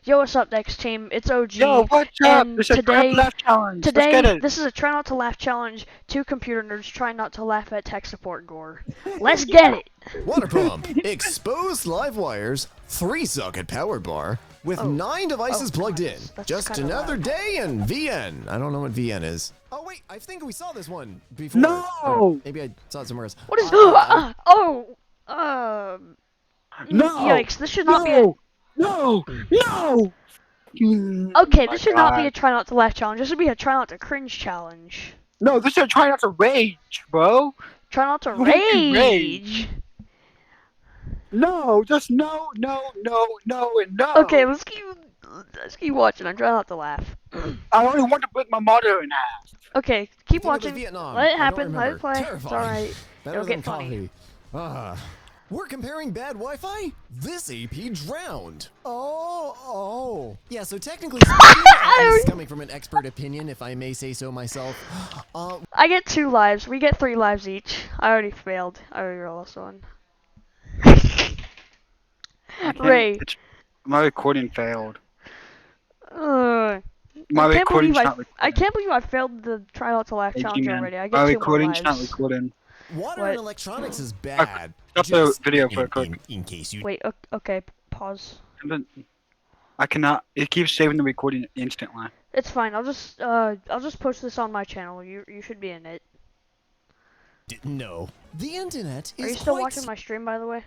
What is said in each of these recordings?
Yo, what's up, next team? It's OG. Yo, what's up? And This is a try not to laugh challenge. Let's get it. this is a try not to laugh challenge. Two computer nerds trying not to laugh at tech support gore. Let's get it. Water pump, exposed live wires, 3-socket power bar, with 9 devices plugged in. That's Just kinda another loud. day in VN. I don't know what VN is. Oh wait, I think we saw this one before. No! Or maybe I saw it somewhere else. What is? No! Yikes! This should not be. A, No! No! okay, this should not be a try not to laugh challenge. This should be a try not to cringe challenge. No, this is a try not to rage, bro. Try not to You won't be rage. No, just no, and no. Okay, let's keep watching. I'm trying not to laugh. I only want to break my mother in half. Okay, keep I think it was watching. Vietnam. Let it I don't happen. Let it remember. play. It's Terrifying. alright. Better It'll than get funny. coffee. We're comparing bad Wi-Fi? This AP drowned. Oh. Yeah, so technically speaking, this is coming from an expert opinion, if I may say so myself. I get 2 lives. We get 3 lives each. I already failed. I already lost one. Ray. My recording failed. My My recording's not recording. I can't believe I failed the try not to laugh Thank challenge you, man. already. I get My 2 more recording's not lives. recording. Water What? and electronics is bad. Stop the Just video for a quick. in case you... Wait, okay, pause. I cannot. It keeps saving the recording instantly. It's fine. I'll just post this on my channel. You should be in it. didn't know. The internet is Are you still quite watching my stream, by the way?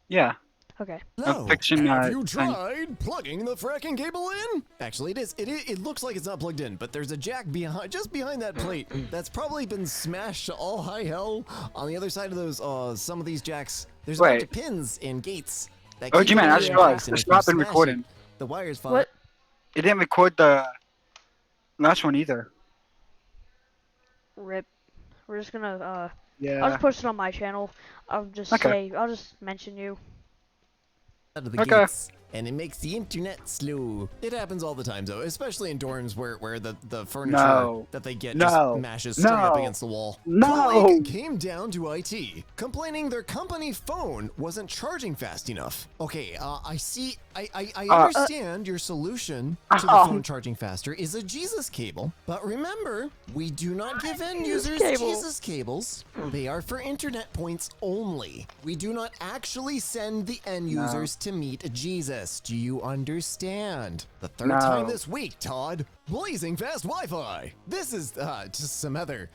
Yeah. Okay. slow. I'm fixing Have that you thing. tried plugging the fracking cable in? Actually, it is. It looks like it's not plugged in, but there's a jack just behind that plate that's probably been smashed to all high hell. On the other side of those, some of these jacks, there's a bunch of pins and gates. That Oh, keep G-Man, it I in just place, realized and it's if you not been smash recording. it, the wires fall. What? It didn't record the last one either. Rip. We're just gonna I'll Yeah. just post it on my channel. I'll just I'll just mention you. Out of the Okay. gates, and it makes the internet slow. It happens all the time, though, especially in dorms where the furniture No. that they get No. just mashes straight up No. against the wall. No. Colleague came down to IT, complaining their company phone wasn't charging fast enough. Okay, I see. I understand your solution to the phone charging faster is a Jesus cable, but remember, we do not give end users cable. Jesus cables. They are for internet points only. We do not actually send the end users to meet Jesus. Do you understand? The third No. time this week, Todd. Blazing fast Wi-Fi. This is just some other,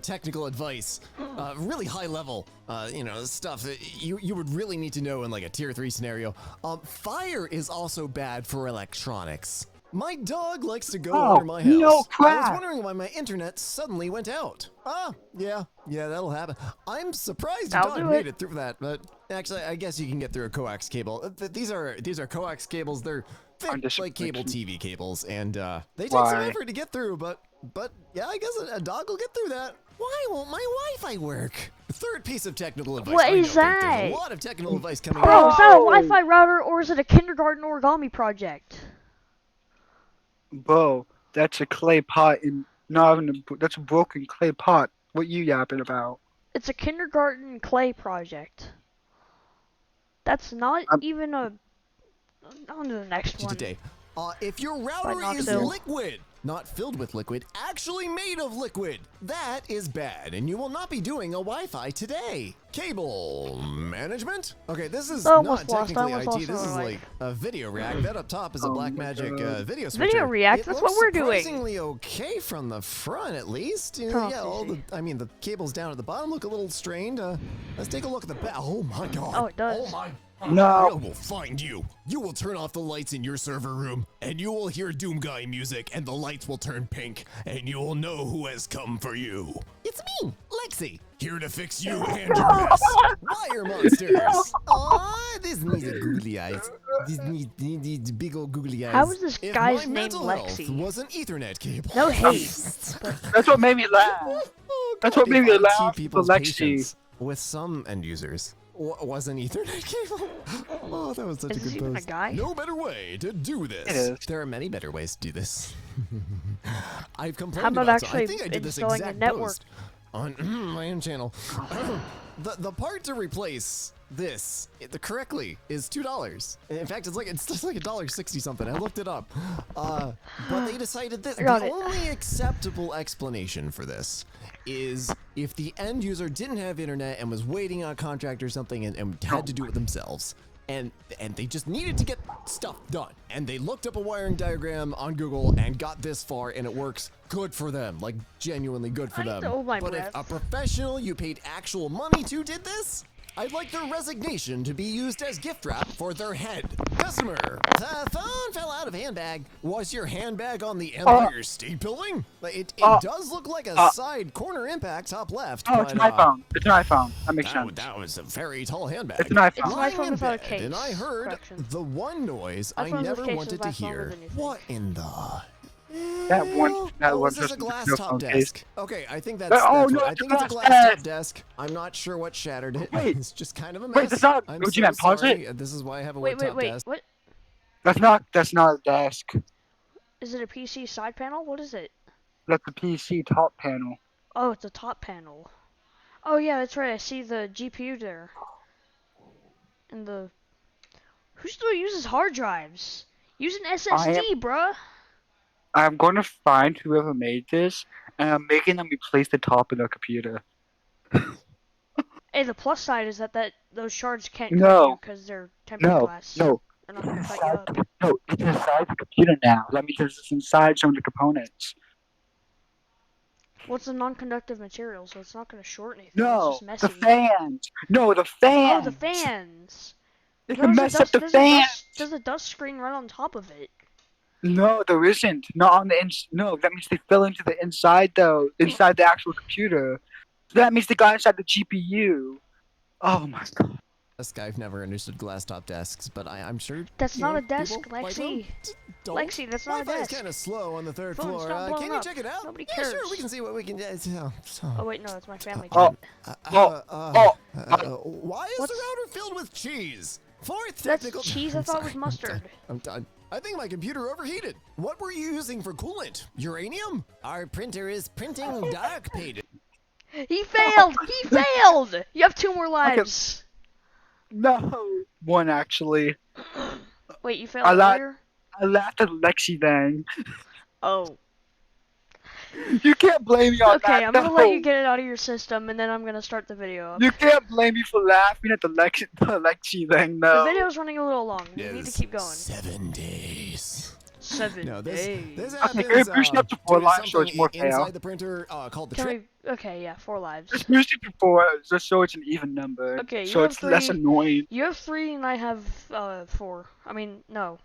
technical advice. Really high level, stuff that you would really need to know in like a tier 3 scenario. Fire is also bad for electronics. My dog likes to go under my house. no I was crap. wondering why my internet suddenly went out. Yeah, that'll happen. I'm surprised I'll your do dog made it. it through that, but actually, I guess you can get through a coax cable. These are coax cables. They're I'm thick like cable disappointed. TV cables, and they take some Why? effort to get through. But yeah, I guess a dog will get through that. Why won't my Wi-Fi work? Third piece of technical advice. What I know is There's that? a lot of technical advice coming Bro, out. is that a Wi-Fi router or is it a kindergarten origami project? Bro, that's a clay pot and not even that's a broken clay pot. What you yapping about? It's a kindergarten clay project. That's not even a. On to the next one. Today. If your router not is filled. liquid, not filled with liquid, actually made of liquid, that is bad, and you will not be doing a Wi-Fi today. Cable management? Okay, this is I almost not lost. I technically almost IT. This lost is my like a video react. That up top is a Oh Black my Magic God. video switcher. Video react, It that's looks what we're doing. surprisingly okay from the front, at least. Turn off Yeah, all the, CC. I mean, the cables down at the bottom look a little strained. Let's take a look at the back. Oh my God. Oh, it does. Oh my. I No. will find you. You will turn off the lights in your server room, and you will hear Doom Guy music, and the lights will turn pink, and you will know who has come for you. It's me, Lexi, here to fix you and your mess. Wire monsters. Aw, this needs a googly eyes. This needs big old googly eyes. How is this If guy's my name mental health Lexi? was an Ethernet cable. No hate. That's what made me laugh. Oh, That's God, what made me IT laugh for people's Lexi. patience with some end users. Was an Ethernet cable? Oh, that was such Is a this good even a post. guy? No better way to do this. It is. There are many better ways to do this. I've complained How about about actually I think I did this installing a exact network? post on my own channel. The part to replace this correctly is $2. In fact, it's just like $1.60 something. I looked it up. But they decided that Got the it. only acceptable explanation for this is if the end user didn't have internet and was waiting on a contract or something and had to do it themselves. And they just needed to get stuff done. And they looked up a wiring diagram on Google and got this far, and it works. Good for them. Like, genuinely good for I them. know my But breath. if a professional you paid actual money to did this, I'd like their resignation to be used as gift wrap for their head. Customer, the phone fell out of handbag. Was your handbag on the Empire State Building? It does look like a side corner impact top left. Oh, it's an iPhone. It's an iPhone. That makes sense. That was a very tall handbag. It's an iPhone. It's an Lying iPhone in without a bed, case. and I heard Correction. the one noise I iPhones with never cases wanted to last longer hear. than you think. What in the... That one is this just a glass no top phone case. desk? Okay, I think that's, Oh, that's no, what, I it's think a it's a glass glass top desk. desk. I'm not sure what shattered it. Wait. It's just kind of a mess. Wait, that's not- I'm would you so not pause sorry. it? This is why I have a Wait, wood top desk. what? That's not a desk. Is it a PC side panel? What is it? That's the PC top panel. Oh, it's a top panel. Oh yeah, that's right. I see the GPU there. And the... Who still uses hard drives? Use an SSD, bruh. I'm going to find whoever made this, and I'm making them replace the top of the computer. Hey, the plus side is that those shards can't cut No. you because they're tempered No, glass. no. They're not gonna cut you up. No, it's inside the computer now. That means it's inside some of the components. Well, it's a non-conductive material, so it's not gonna short anything. No, it's just messy. the fans. No, the fans. Oh, the fans. It can mess up the There's fans. there's a dust screen right on top of it. No, there isn't. Not on the No, that means they fell into the inside though, inside the actual computer. So that means they got inside the GPU. Oh my god. I've never understood glass top desks, but I'm sure That's you not know, a desk, people like Lexi. them. Don't. Lexi, that's not a Wi-Fi is desk. kind of slow on the third Phone's floor. not blowing Can you up. check it out? Nobody Yeah, sure. cares. We can see what we can do. Oh wait, no, it's my family. Oh. chat. Why is What's- the router filled with cheese? Fourth That's technical. cheese. I I'm thought it was sorry, I'm mustard. done. I'm done. I think my computer overheated. What were you using for coolant? Uranium? Our printer is printing dark pages. He failed. He failed. You have 2 more lives. No. One actually. Wait, you failed I lied. earlier? I laughed at Lexi then. Oh. You can't blame me on that. Okay, I'm gonna no. let you get it out of your system, and then I'm gonna start the video up. You can't blame me for laughing at the Lexi thing, no. The video's running a little long. We need to keep going. 7 days. 7 No, days. this Okay, happens, can we boost it up to 4 due lives so it's something more fair? inside the printer called the Can trick. we? Okay, yeah, 4 lives. Just boost it to 4 just so it's an even number. Okay, you so have it's less 3. annoying. You have 3, and I have 4. I mean, no.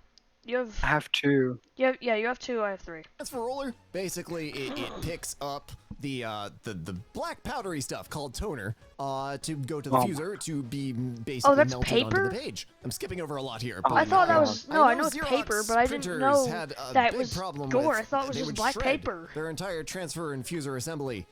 You have. I have 2. You have 2. I have 3. Transfer roller. Basically, it picks up the black powdery stuff called toner to go to the Oh. fuser to be basically that's melted paper? onto the page. I'm skipping over a lot here. Oh but I thought that God. was I know it's Xerox paper, but I didn't printers know had a that big was problem gore. with- I thought it was they just would black shred paper. Their entire transfer and fuser assembly,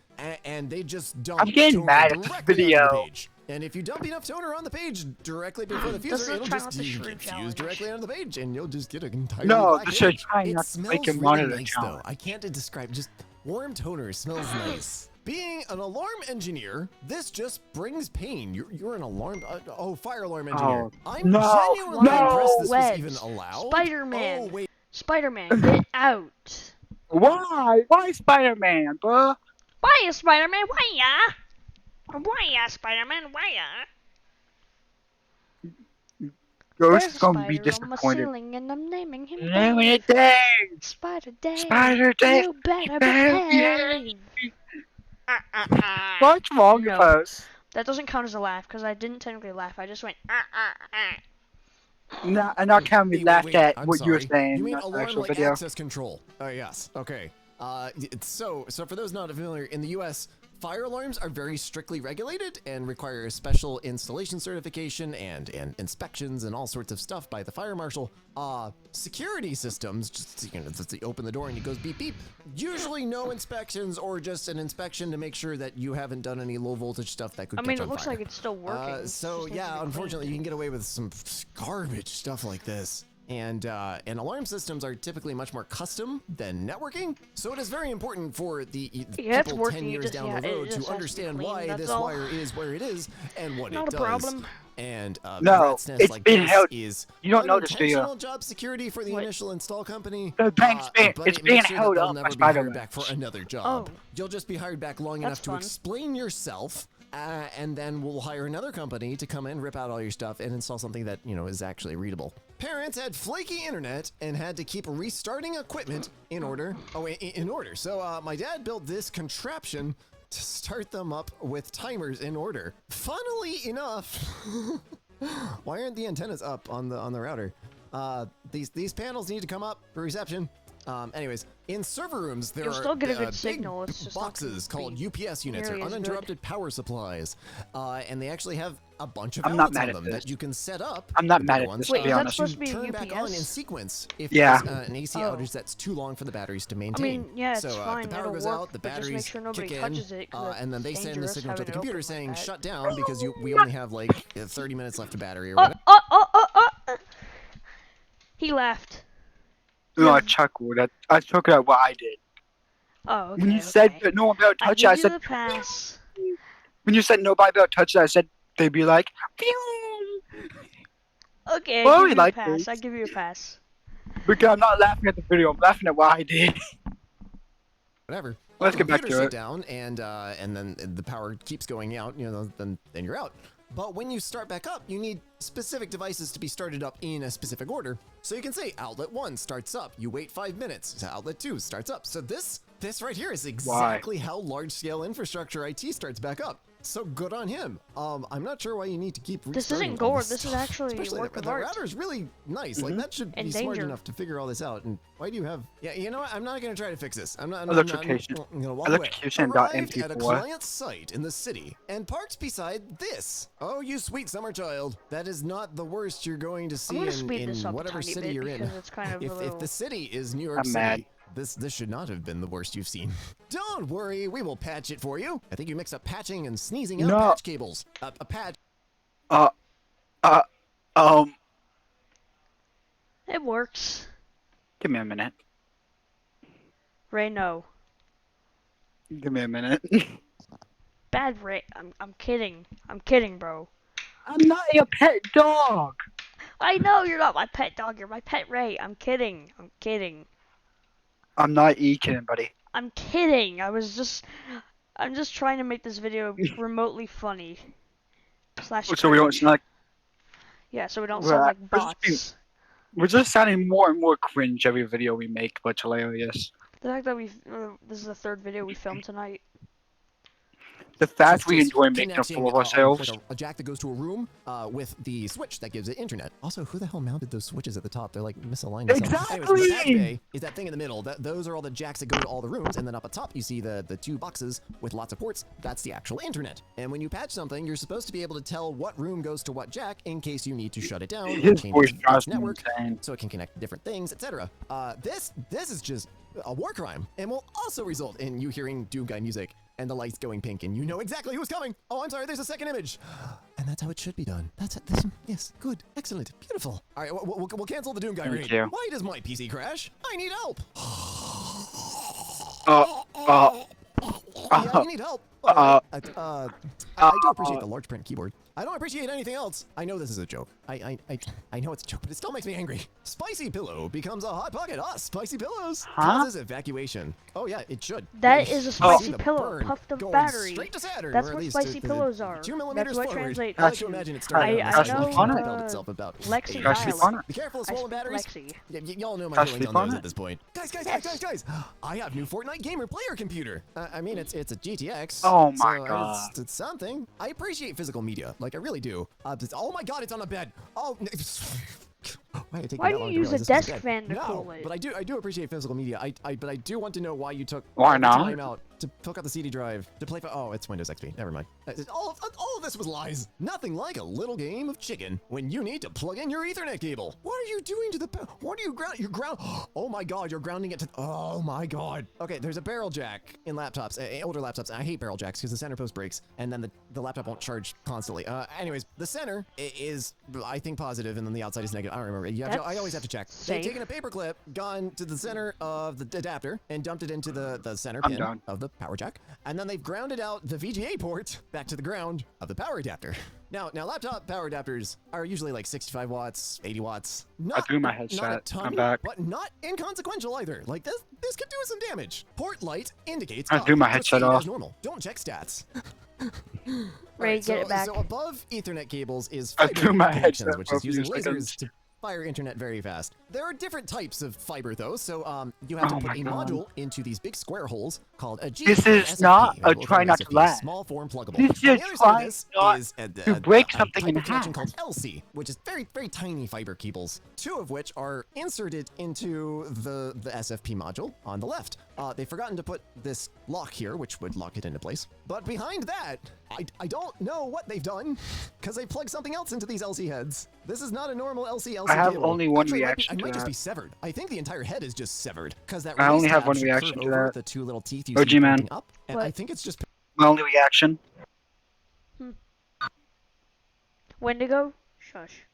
and they just dumped I'm getting toner mad at this directly video. onto the page. And if you dump enough toner on the page directly before the This is fuser, a it'll try just not to shred fuse challenge. directly onto the page, and you'll just get an entirely No, black this is page. trying It not to smells make a really monitor nice, challenge. though. I can't describe. Just warm toner smells nice. Being an alarm engineer, this just brings pain. You're an alarm. Fire alarm engineer. Oh, I'm no, genuinely no. impressed this was Wedge. even allowed. Spider-Man. Oh wait. Spider-Man, get out. Why? Why Spider-Man, bruh? Why, Spider-Man? Why ya? Why, Spider-Man? Why ya? Ghost There's is a gonna be spider on my disappointed. ceiling, and I'm naming him Name Dave. it day. Spider Dave. Spider Dave. You better better behave. What's wrong No. with us? That doesn't count as a laugh because I didn't technically laugh. I just went. Now can we Wait, laugh wait, at I'm what you were sorry. saying You mean in the alarm actual like video? access control? Oh yes. Okay. So for those not familiar, in the U.S., fire alarms are very strictly regulated and require special installation certification and inspections and all sorts of stuff by the fire marshal. Security systems, just you open the door and it goes beep beep. Usually no inspections or just an inspection to make sure that you haven't done any low voltage stuff that could. I mean, catch it on looks fire. like it's still working. It So just needs to yeah, be unfortunately, you cleaned. can get away with some garbage stuff like this. And alarm systems are typically much more custom than networking, so it is very important for the Yeah, it's people 10 working. years down the it road just has to be understand clean, why that's this all. wire is where it is and what Not it a does. problem. And No, rat's nest it's like being this held. is You don't notice, do you? unintentional job security for the What? initial install company, The bank's but it's it being makes sure held that they'll up by never be spider hired back for webs. another job. Oh. You'll just be hired back long That's enough to fun. explain yourself, and then we'll hire another company to come in, rip out all your stuff, and install something that, is actually readable. Parents had flaky internet and had to keep restarting equipment in order. So my dad built this contraption to start them up with timers in order. Funnily enough, why aren't the antennas up on the router? These panels need to come up for reception. Anyways, in server rooms, there You'll are still get a good big signal, it's just not boxes gonna called be UPS units, or nearly as uninterrupted power supplies, and they actually have a bunch of I'm not outlets mad on at them this. that you can set up. I'm not the mad bigger at ones, this, Wait, to be is that honest. supposed to be turn back on in UPS? sequence if Yeah. there's an AC Oh. outage that's too long for the batteries to I maintain. mean, yeah, it's so fine. if the power It'll goes work, out, the but just batteries make sure nobody kick touches in, it, 'cause and then they send the dangerous signal to the having it computer open saying like that. shut down because we only have like 30 minutes left of battery or Oh, whatever. He laughed. No, I chuckled. I chuckled at what I did. Oh, okay. When you said okay. that no one better I touch it, give I you said. the pass. When you said nobody better touch it, I said they'd be like. Phew! Okay, Well, I we give you a like pass. this. I give you a pass. Because I'm not laughing at the video. I'm laughing at what I did. Whatever. Let's get back Computer to shut it. down, and then the power keeps going out. Then you're out. But when you start back up, you need specific devices to be started up in a specific order. So you can say outlet 1 starts up. You wait 5 minutes. So outlet 2 starts up. So this right here is exactly how large-scale infrastructure IT starts back up. So good on him. I'm not sure why you need to keep restarting This isn't all gore. this This is stuff. actually a Especially work the of art. router's really nice. Like that should And be smart danger. enough to figure all this out. And why do you have? Yeah, you know what? I'm not gonna try to fix this. I'm not. Electrocution. I'm gonna walk away. Electrocution.mp4. Arrived at a client site in the city and parked beside this. Oh, you sweet summer child. That is not the worst you're going to see I'm gonna speed in this up a whatever tiny city bit you're in. because it's kind of a If little. the city is New York I'm City, mad. this should not have been the worst you've seen. Don't worry, we will patch it for you. I think you mixed up patching and sneezing out No. patch cables. A patch. It works. Give me a minute. Ray, no. Give me a minute. Bad Ray. I'm kidding. I'm kidding, bro. I'm not your pet dog. I know you're not my pet dog. You're my pet Ray. I'm kidding. I'm kidding. I'm not kidding, buddy. I'm kidding. I'm just trying to make this video remotely funny. Slash. So we don't cringe. sound like Yeah, so we don't We're sound at- like we're just being- bots. we're just sounding more and more cringe every video we make, but it's hilarious. The fact that this is the third video we filmed tonight. The fact we Just enjoy making a connecting, fool of ourselves. like a jack that goes to a room with the switch that gives it internet. Also, who the hell mounted those switches at the top? They're like misaligned. or something. Anyways, the back Exactly! bay is that thing in the middle. Those are all the jacks that go to all the rooms, and then up at top you see the 2 boxes with lots of ports. That's the actual internet. And when you patch something, you're supposed to be able to tell what room goes to what jack in case you need to shut it down or His change voice its drives me network insane. so it can connect to different things, etc. This is just a war crime, and will also result in you hearing Doom Guy music and the lights going pink, and you know exactly who's coming. Oh, I'm sorry, there's a second image. And that's how it should be done. That's it. Yes, good, excellent, beautiful. All right, we'll cancel the Doom Guy Thank raid. you. Why does my PC crash? I need help. Yeah, you need help. I do appreciate the large print keyboard. I don't appreciate anything else. I know this is a joke. I know it's a joke, but it still makes me angry. Spicy pillow becomes a hot pocket. Spicy pillows causes evacuation. Oh yeah, it should. That You is a see spicy the pillow, burn puffed of going battery. straight to Saturn, That's or at what least spicy to pillows are. 2 That's millimeters what forward. translates. I like to imagine it started I on know, and uh, built itself about Lexi 8 Gosh, inches. sleep on it. Be careful of I swollen speak batteries. Lexi. Y'all know my Gosh, feelings sleep on on those it. at this point. Guys! Yes. I have new Fortnite gamer player computer. I mean, it's a GTX. Oh my so God. It's something. I appreciate physical media, like I really do. Oh my God, it's on a bed. Oh. Why did it take Why me that do long you to use a realize this was desk bed? fan to No, cool it? but I do appreciate physical media. But I do want to know why you took Why all the not? time out to hook up the CD drive, to play. Oh, it's Windows XP. Never mind. All of this was lies. Nothing like a little game of chicken when you need to plug in your Ethernet cable. What are you doing to the? What are you ground? You're ground. Oh my God, you're grounding it to. Oh my God. Okay, there's a barrel jack in laptops, older laptops. I hate barrel jacks because the center post breaks and then the laptop won't charge constantly. Anyways, the center is, I think, positive, and then the outside is negative. I don't remember. I always have to check. Safe. They've taken a paper clip, gone to the center of the adapter, and dumped it into the center pin of the power jack, and then they've grounded out the VGA port back to the ground of the power adapter. Now laptop power adapters are usually like 65 watts, 80 watts. I threw my headset. Not a ton, I'm back. but not inconsequential either. Like this could do some damage. Port light indicates. I threw my headset proceed off. as normal. Don't check stats. Ray, get it back. So above Ethernet cables is I fiber threw my connections, headset which for a is few using seconds. lasers to fire internet very fast. There are different types of fiber though, so you have to Oh put my a God. module into these big square holes called a G. This is not a try not to laugh. Small form pluggable. This is On the other side of trying this not is to break something type in of connection half. called LC, which is very, very tiny fiber cables, two of which are inserted into the SFP module on the left. They've forgotten to put this lock here, which would lock it into place. But behind that, I don't know what they've done, because they plugged something else into these LC heads. This is not a normal LC I have cable. only one Actually, reaction it to might just that. be severed. I think the entire head is just severed, because that I only raised have tab one should reaction curve to over that. the two little teeth you OG see man. pointing up, and What? I think it's just. My only reaction. Wendigo? Shush.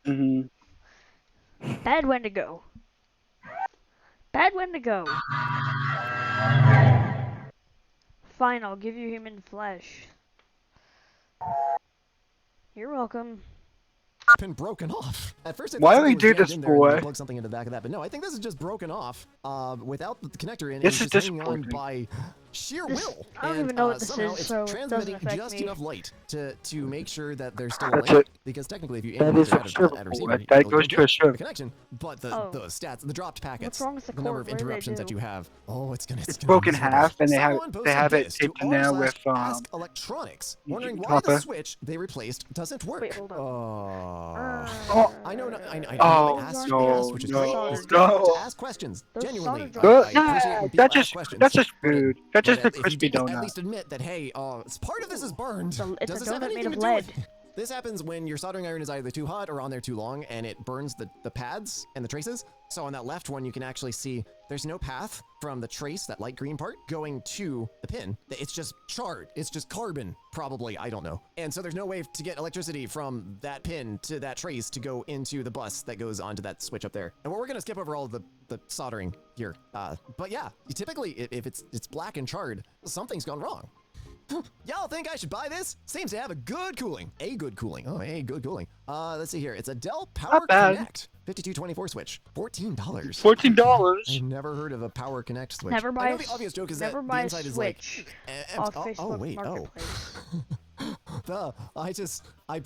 Bad Wendigo. Bad Wendigo. Fine, I'll give you human flesh. You're welcome. Been broken off. At first, I Why thought do we something was do jammed this in there and you for? plug something into the back of that, but no, I think this is just broken off without the connector in. This and is just hanging on disappointing. by sheer This- will. I don't and, even know what this somehow is, it's so it doesn't transmitting affect just me. enough light to make sure that there's still a That's link. it. Because technically, if you That aim is it a at server a port. receiver, That you'll goes get to a server. the connection. But the Oh. stats, the dropped packets, wrong with the number cord? of What did they interruptions that do? you have. Oh, it's gonna. It's gonna broken be half, and they Someone have posted it this taped to in there r// with Ask Electronics, wondering why copper. the switch they replaced doesn't work. Wait, hold on. Oh. I know. I know Oh, they asked, no, which is no, great. It's no. good to ask questions. Those Genuinely, solder I Good. drives. appreciate Yeah, when people that's ask just questions. that's just But food. That's just a if you crispy did at donut. least admit that, hey, part of this is burned. It's Does a this have donut made anything of to do with? lead. This happens when your soldering iron is either too hot or on there too long, and it burns the pads and the traces. So on that left one, you can actually see there's no path from the trace, that light green part, going to the pin. It's just charred. It's just carbon, probably. I don't know. And so there's no way to get electricity from that pin to that trace to go into the bus that goes onto that switch up there. And we're going to skip over all of the soldering here. But yeah, typically, if it's black and charred, something's gone wrong. Y'all think I should buy this? Seems to have a good cooling. A good cooling. Oh, a good cooling. Let's see here. It's a Dell Power bad. Connect 5224 switch. $14. $14. I've never heard of a Power Connect switch. Never I buy know a the obvious joke is never that buy the a inside is like Switch empty. off Facebook Marketplace. I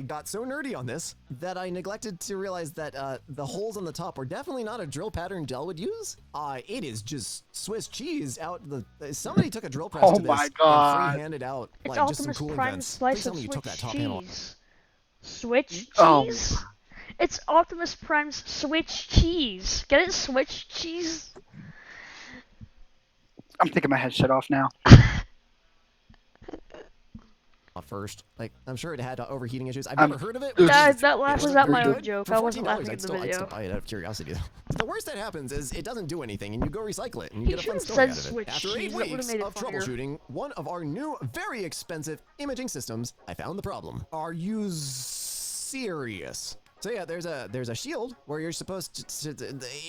got so nerdy on this that I neglected to realize that the holes on the top are definitely not a drill pattern Dell would use. It is just Swiss cheese out the. Somebody took a drill press Oh to this my God. and free-handed out It's like just some Optimus cooling Prime vents. slice Please tell of me you took Switch that top panel. cheese. Switch Oh. cheese? It's Optimus Prime's Switch cheese. Get it? Switch cheese? I'm taking my headset off now. First, like I'm sure it had overheating issues. I've I'm- never heard of it. That it laugh was wasn't at very my own good. joke. For I wasn't $14, laughing at I'd the still video. buy it out of curiosity. The worst that happens is it doesn't do anything, and you go recycle it, and you He get a fun should've story said out of it. Switch After 8 cheese, that would've weeks made it of funnier. troubleshooting one of our new, very expensive imaging systems, I found the problem. Are you serious? So yeah, there's a shield where you're supposed to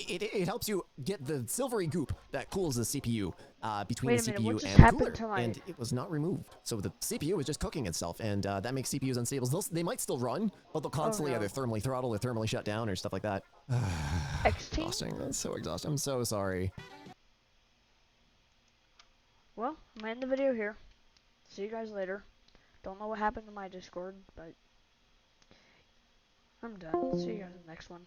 it helps you get the silvery goop that cools the CPU between Wait a the minute, CPU what just and the happened cooler, to my- and it was not removed. So the CPU was just cooking itself, and that makes CPUs unstable. They might still run, but they'll constantly no. either thermally throttle or thermally shut down or stuff like that. X-Team? Exhausting. That's so exhausting. I'm so sorry. Well, I'm gonna end the video here. See you guys later. Don't know what happened to my Discord, but I'm done. See you guys in the next one.